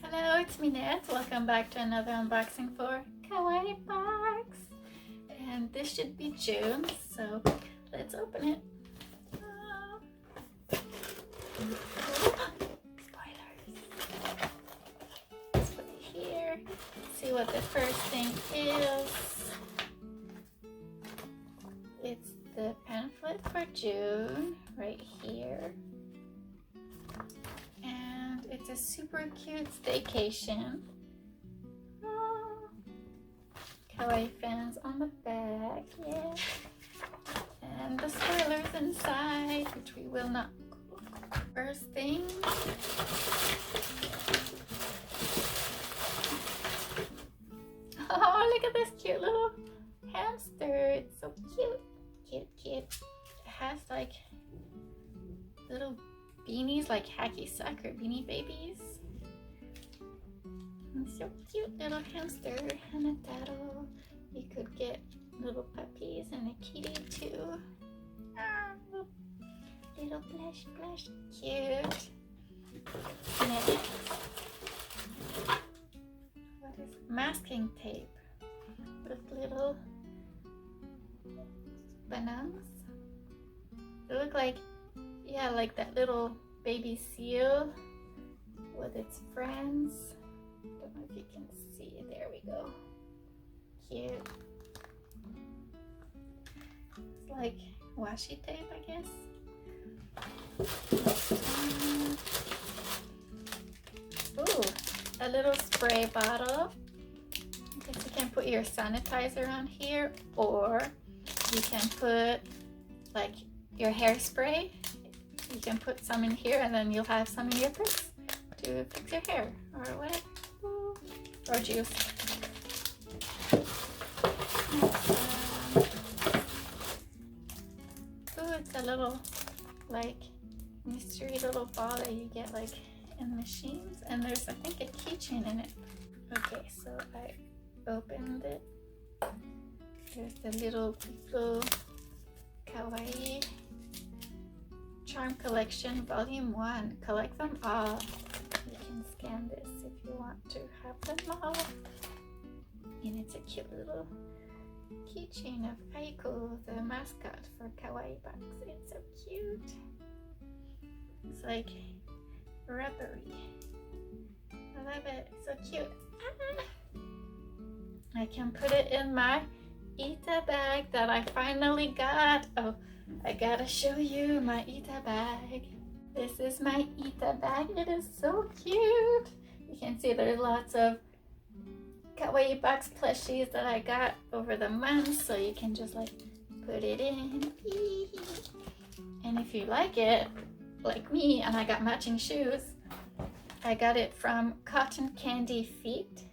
Hello, it's me Nat. Welcome back to another unboxing for Kawaii Bags. And this should be June, so let's open it. Spoilers. Let's put it here. See what the first thing is. It's the pamphlet for June right here. And it's a super cute staycation. Oh, kawaii fans on the back, yeah. And the spoilers inside, which we will not go. First thing. Oh, look at this cute little hamster. It's so cute. Cute. It has like little beanies, like hacky sack or beanie babies. And so cute little hamster and a daddle. You could get little puppies and a kitty too. Oh, little blush, cute. Next, what is masking tape with little bananas? They look like, yeah, like that little baby seal with its friends. Don't know if you can see. There we go. Cute. It's like washi tape, I guess. Ooh, a little spray bottle. I guess you can put your sanitizer on here, or you can put like your hairspray. You can put some in here and then you'll have some in your purse to fix your hair or whatever. Or juice. Ooh, it's a little like mystery little ball that you get like in machines, and there's I think a keychain in it. Okay, so I opened it. There's the little kawaii charm collection volume 1. Collect them all. You can scan this if you want to have them all. And it's a cute little keychain of Aiko, the mascot for Kawaii Bags. It's so cute. It's like rubbery. I love it. It's so cute. I can put it in my ITA bag that I finally got. Oh, I gotta show you my ITA bag. This is my ITA bag. It is so cute. You can see there's lots of Kawaii Box plushies that I got over the months, so you can just like put it in. And if you like it, like me, and I got matching shoes, I got it from Cotton Candy Feet.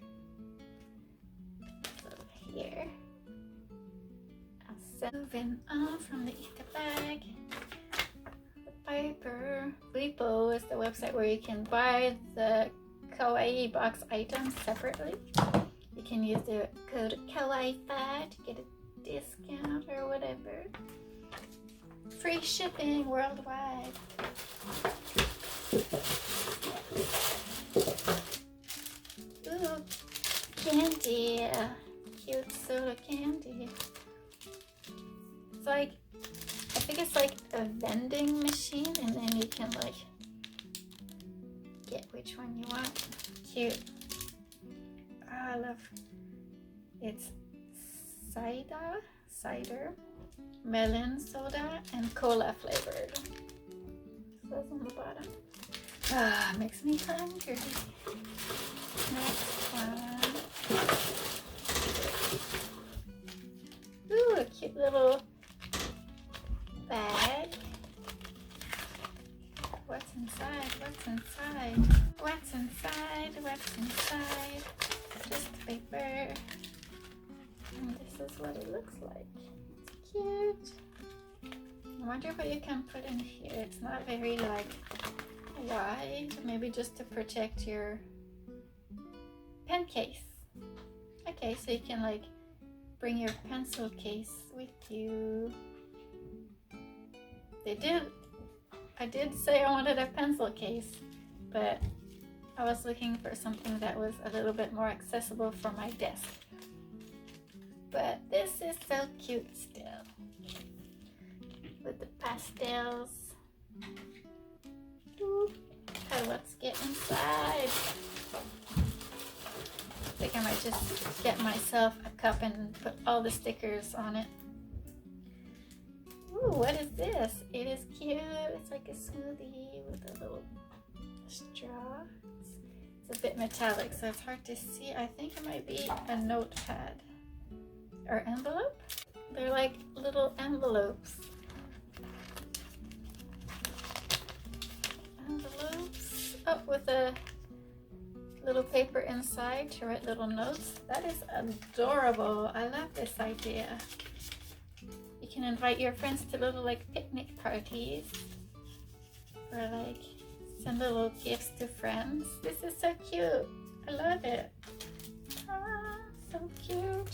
So here. Moving on from the ITA bag, Repo is the website where you can buy the Kawaii Box items separately. You can use the code Kawaii5 to get a discount or whatever. Free shipping worldwide. Ooh, candy. Cute soda candy. It's like, I think it's like a vending machine, and then you can like get which one you want. Cute. Oh, I love, it's cider, melon soda, and cola flavored. So that's on the bottom. Ah, makes me hungry. Next one. Ooh, a cute little bag. What's inside? Just paper. And this is what it looks like. It's cute. I wonder what you can put in here. It's not very like wide. Maybe just to protect your pen case. Okay, so you can like bring your pencil case with you. They did I did say I wanted a pencil case, but I was looking for something that was a little bit more accessible for my desk. But this is so cute still, with the pastels. Ooh. Okay, let's get inside. I think I might just get myself a cup and put all the stickers on it. Ooh, what is this? It is cute. It's like a smoothie with a little straw. It's a bit metallic, so it's hard to see. I think it might be a notepad or envelope. They're like little envelopes. Oh, with a little paper inside to write little notes. That is adorable. I love this idea. You can invite your friends to little like picnic parties, or like send little gifts to friends. This is so cute. I love it. Ah, so cute.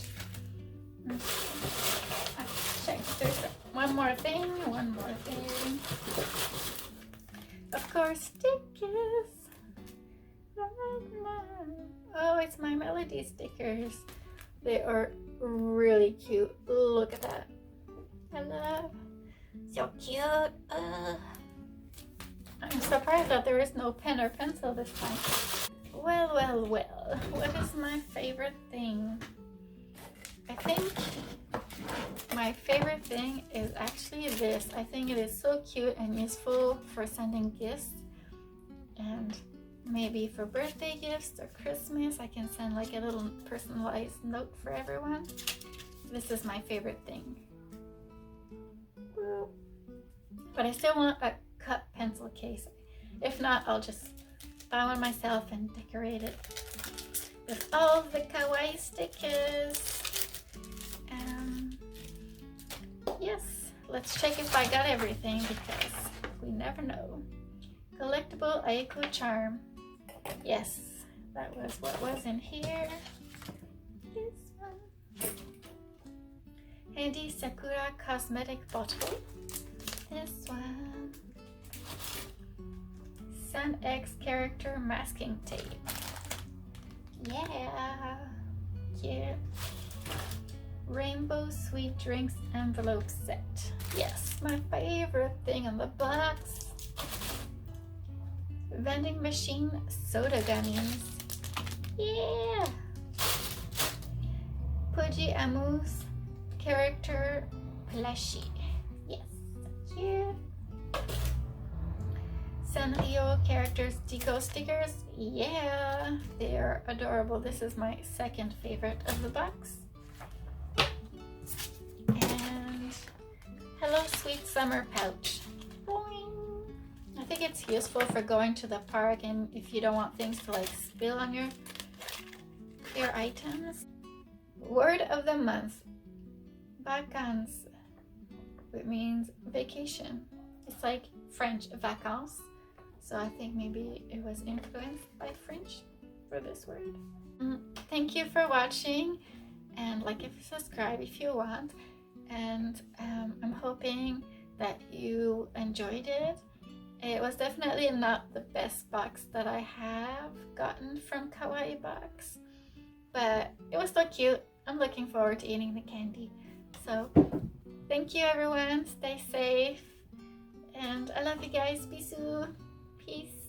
Check. There's one more thing. Of course, stickers. Oh, it's my melody stickers. They are really cute. Look at that. I love. So cute. I'm surprised that there is no pen or pencil this time. Well. What is my favorite thing? I think my favorite thing is actually this. I think it is so cute and useful for sending gifts, and maybe for birthday gifts or Christmas. I can send like a little personalized note for everyone. This is my favorite thing. But I still want a cup pencil case. If not, I'll just buy one myself and decorate it with all the kawaii stickers. Yes, let's check if I got everything, because we never know. Collectible Aiko charm. Yes, that was what was in here. This one. Handy Sakura cosmetic bottle. This one. Sun X character masking tape. Yeah, cute. Rainbow sweet drinks envelope set. Yes, my favorite thing in the box. Vending machine soda gummies. Yeah. Puji Amu's character plushie. Yes, cute. Sanrio characters deco stickers. Yeah, they are adorable. This is my second favorite of the box. And Hello Sweet Summer pouch. Boing. I think it's useful for going to the park and if you don't want things to like spill on your items. Word of the month. Vacances. It means vacation. It's like French vacances. So I think maybe it was influenced by French for this word. Thank you for watching, and like and subscribe if you want. And I'm hoping that you enjoyed it. It was definitely not the best box that I have gotten from Kawaii Box, but it was so cute. I'm looking forward to eating the candy. So thank you everyone, stay safe, and I love you guys. Bisous. Peace.